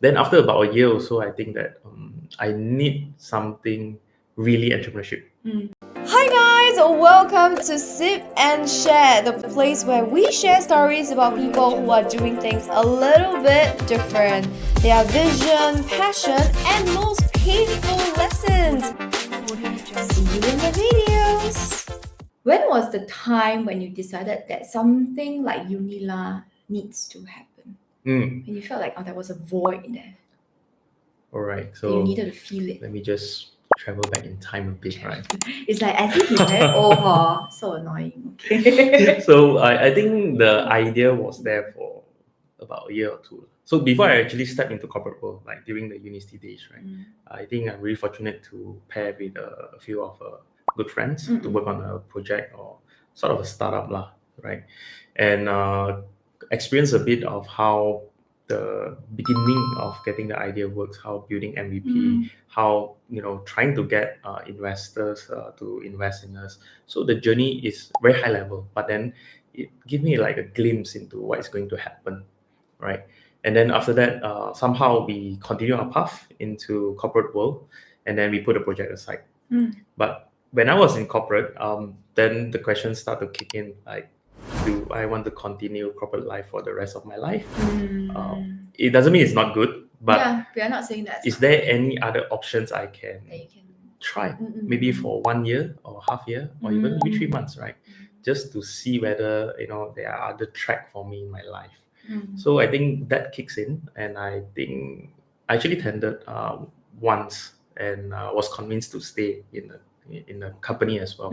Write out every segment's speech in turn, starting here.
Then after about a year or so, I think that I need something really entrepreneurship. Hi guys, welcome to Sip and Share, the place where we share stories about people who are doing things a little bit different. Their vision, passion, and most painful lessons. See you in the videos. When was the time when you decided that something like NhiLe needs to happen? When you felt like there was a void there. All right, You so needed to feel it. let me just travel back in time a bit, right? It's like as if you're very old, huh? So annoying. Okay. So I think the idea was there for about a year or two. So before I actually stepped into corporate world, like during the university days, right? I think I'm really fortunate to pair with a few of good friends to work on a project or sort of a startup lah, right? And experience a bit of how the beginning of getting the idea works, how building MVP, how trying to get investors to invest in us. So the journey is very high level, but then it gives me like a glimpse into what is going to happen, right? And then after that, somehow we continue our path into corporate world, and then we put the project aside. But when I was in corporate, then the questions start to kick in, like, do I want to continue corporate life for the rest of my life? It doesn't mean it's not good, but yeah, we are not saying that. is there any other options I can that you can try? Maybe for 1 year or half year or even maybe 3 months, right? Just to see whether there are other track for me in my life. So I think that kicks in, and I think I actually tendered once and was convinced to stay in the company as well,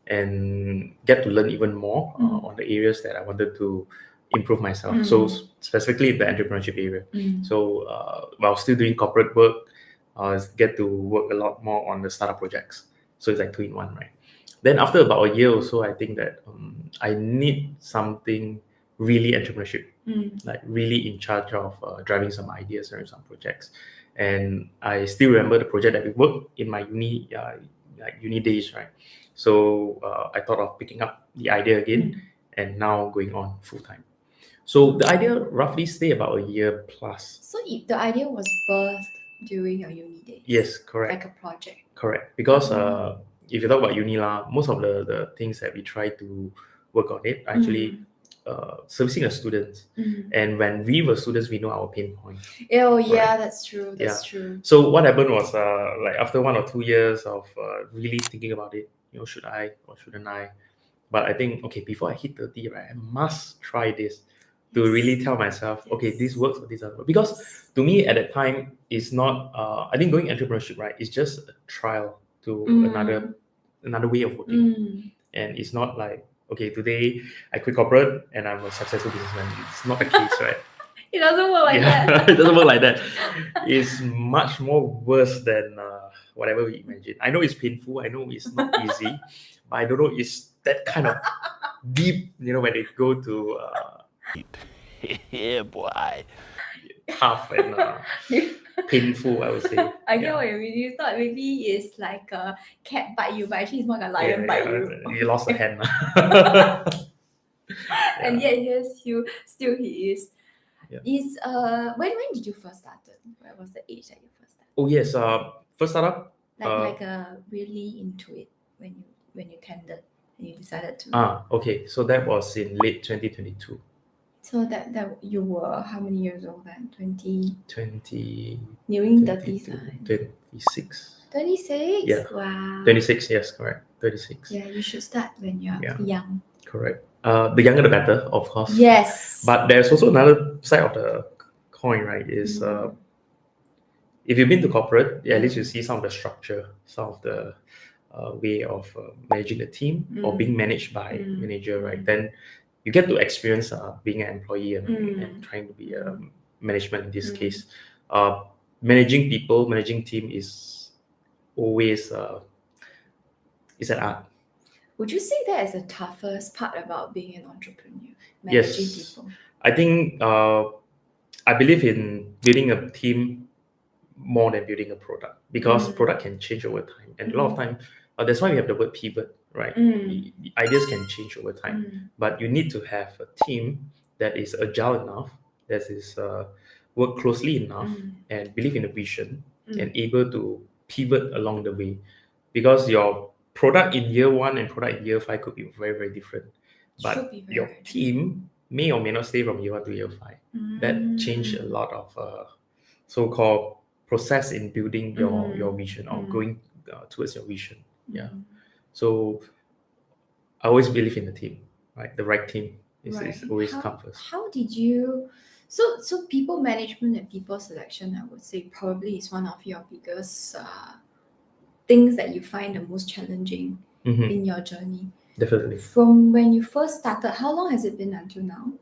and get to learn even more on the areas that I wanted to improve myself. So specifically the entrepreneurship area. So while still doing corporate work, get to work a lot more on the startup projects. So it's like 2 in 1, right? Then after about a year or so, I think that I need something really entrepreneurship, like really in charge of driving some ideas or some projects. And I still remember the project that we worked in my uni days, right? So I thought of picking up the idea again, and now going on full time. So the idea roughly stay about a year plus. So the idea was birthed during your uni days? Yes, correct. Like a project? Correct. Because if you talk about NhiLe, most of the things that we try to work on it are actually servicing the students. And when we were students, we know our pain point. Oh yeah, that's true. That's true. So what happened was like after 1 or 2 years of really thinking about it, should I or shouldn't I? But I think, okay, before I hit 30, right, I must try this to really tell myself, okay, this works or this doesn't work. Because to me at that time, it's not, I think going entrepreneurship, right, it's just a trial to another way of working. And it's not like, okay, today I quit corporate and I'm a successful businessman. It's not the case, right? It doesn't work like that. It doesn't work like that. It's much more worse than whatever we imagine. I know it's painful. I know it's not easy. But I don't know, it's that kind of deep, when they go to yeah, boy. tough and painful, I would say. I get what you mean. You thought maybe it's like a cat bite you, but actually it's more like a lion bite you. You lost a hand. And yet he is. Yeah. When did you first started? What was the age that you first started? Oh yes, first startup. Like really into it when you tendered and you decided to. Okay. So that was in late 2022. So that you were how many years old then? 20. Nearing 30s. 26. 26? Yeah. Wow. 26, yes, correct. 36. Yeah, you should start when you're young. Correct. The younger the better, of course. Yes. But there's also another side of the coin, right? Is if you've been to corporate, at least you see some of the structure, some of the way of managing the team or being managed by manager, right? Then you get to experience being an employee and trying to be a management in this case. Managing people, managing team is always is an art. Would you say that is the toughest part about being an entrepreneur? Managing people? I think I believe in building a team more than building a product, because product can change over time. And a lot of time, that's why we have the word pivot, right? The ideas can change over time. But you need to have a team that is agile enough, that is work closely enough and believe in the vision and able to pivot along the way, because your product in year 1 and product in year 5 could be very, very different, but your team may or may not stay from year 1 to year 5. That changed a lot of so-called process in building your vision or going towards your vision. Yeah. So I always believe in the team, right? The right team is always come first. How did you? So people management and people selection, I would say, probably is one of your biggest things that you find the most challenging in your journey. Definitely. From when you first started, how long has it been until now?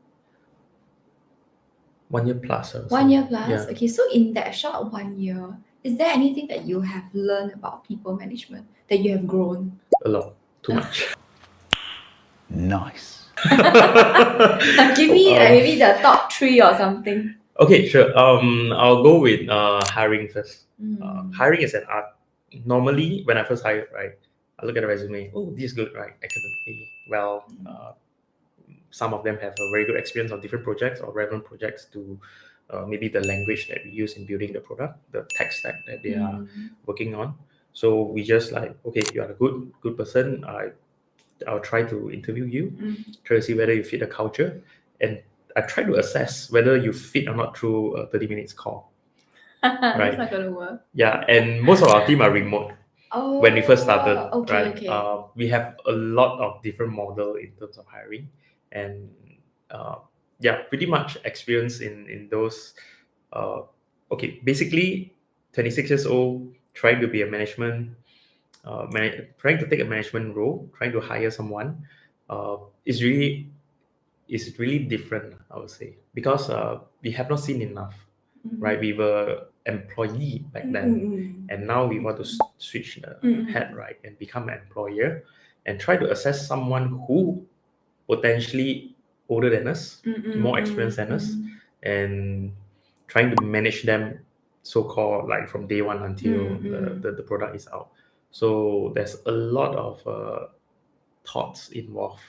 1 year plus. 1 year plus? Yeah. Okay, so in that short 1 year, is there anything that you have learned about people management that you have grown? A lot. Too much. Nice. Give me maybe the top 3 or something. Okay, sure. I'll go with hiring first. Hiring is an art. Normally, when I first hired, right, I look at the resume. Oh, this is good, right? Academically, well, some of them have a very good experience on different projects or relevant projects to maybe the language that we use in building the product, the tech stack that they are working on. So we just like, okay, you are a good person. I'll try to interview you, try to see whether you fit the culture, and I try to assess whether you fit or not through a 30 minutes call. That's not gonna work. Yeah, and most of our team are remote. When we first started, right? Okay. We have a lot of different model in terms of hiring, and pretty much experience in those. Okay, basically, 26 years old, trying to be a management. Trying to take a management role, trying to hire someone, is really different, I would say, because we have not seen enough, right? We were employee back then, and now we want to switch the head, right, and become an employer, and try to assess someone who potentially older than us, more experienced than us, and trying to manage them, so-called like from day one until the product is out. So there's a lot of thoughts involved,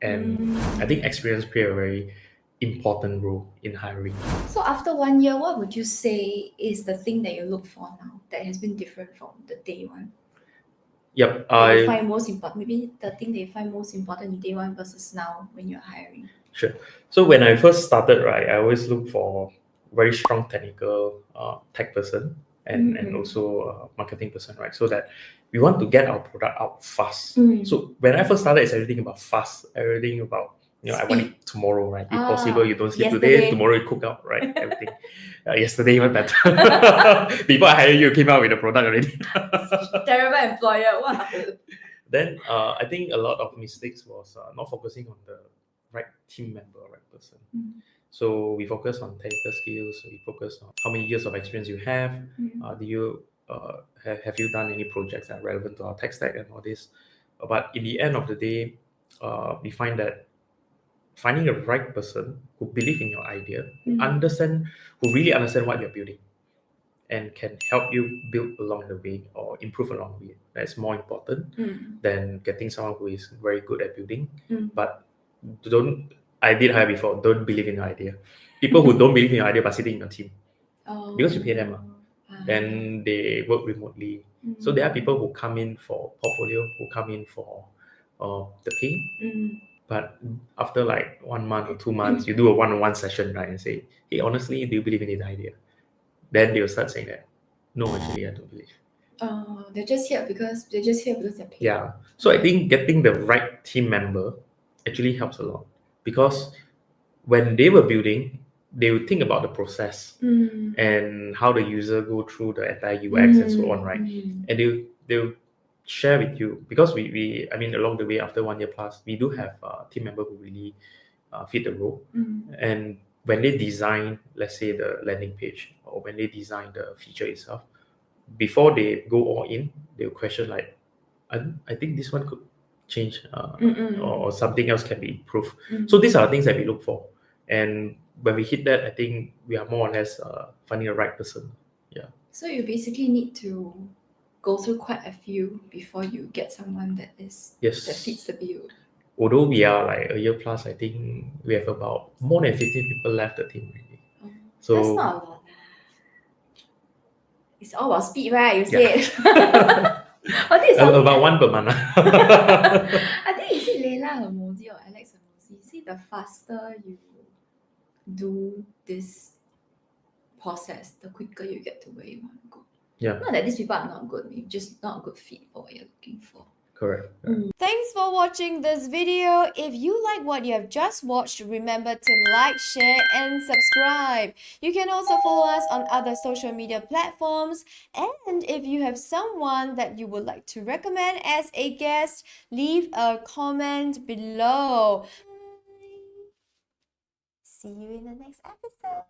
and I think experience play a very important role in hiring. So after 1 year, what would you say is the thing that you look for now that has been different from the day one? Yep, That you find most important, maybe the thing that you find most important in day one versus now when you're hiring. Sure. So when I first started, right, I always look for very strong technical tech person and also marketing person, right? So that we want to get our product out fast. So when I first started, it's everything about fast, everything about, I want it tomorrow, right? If possible, you don't sleep today, tomorrow you cook out, right? Everything. Yesterday even better. Before I hire you, came out with the product already. Terrible employer. Wow. Then I think a lot of mistakes was not focusing on the right team member, right person. So we focus on technical skills. We focus on how many years of experience you have. Do you have you done any projects that are relevant to our tech stack and all this? But in the end of the day, we find that finding the right person who believe in your idea, who really understand what you're building, and can help you build along the way or improve along the way. That's more important than getting someone who is very good at building. But I did hire before, don't believe in your idea. People who don't believe in your idea but sitting in your team. Because you pay them. Then they work remotely. So there are people who come in for portfolio, who come in for the pay. But after like 1 month or 2 months, you do a one-on-one session, right? And say, hey, honestly, do you believe in this idea? Then they'll start saying that, no, actually, I don't believe. They're just here because they're paid. Yeah. So I think getting the right team member actually helps a lot, because when they were building, they would think about the process and how the user go through the entire UX and so on, right? And they'll share with you, because we along the way, after 1 year plus, we do have team member who really fit the role. And when they design, let's say, the landing page, or when they design the feature itself, before they go all in, they'll question like, I think this one could change or something else can be improved. So these are the things that we look for. And when we hit that, I think we are more or less finding the right person. Yeah. So you basically need to go through quite a few before you get someone that fits the bill. Although we are like a year plus, I think we have about more than 15 people left the team already. So That's not a lot. It's all about speed, right? You Yeah. said. I think it's something about like- one per month. I think is it Leila Hermosi or Alex Hermosi? See, the faster you do this process, the quicker you get to where you want to go. Yeah, Not that these people are not good, maybe just not a good fit for what you're looking for. correct. Thanks for watching this video. If you like what you have just watched, remember to like, share and subscribe. You can also follow us on other social media platforms. And if you have someone that you would like to recommend as a guest, leave a comment below. See you in the next episode.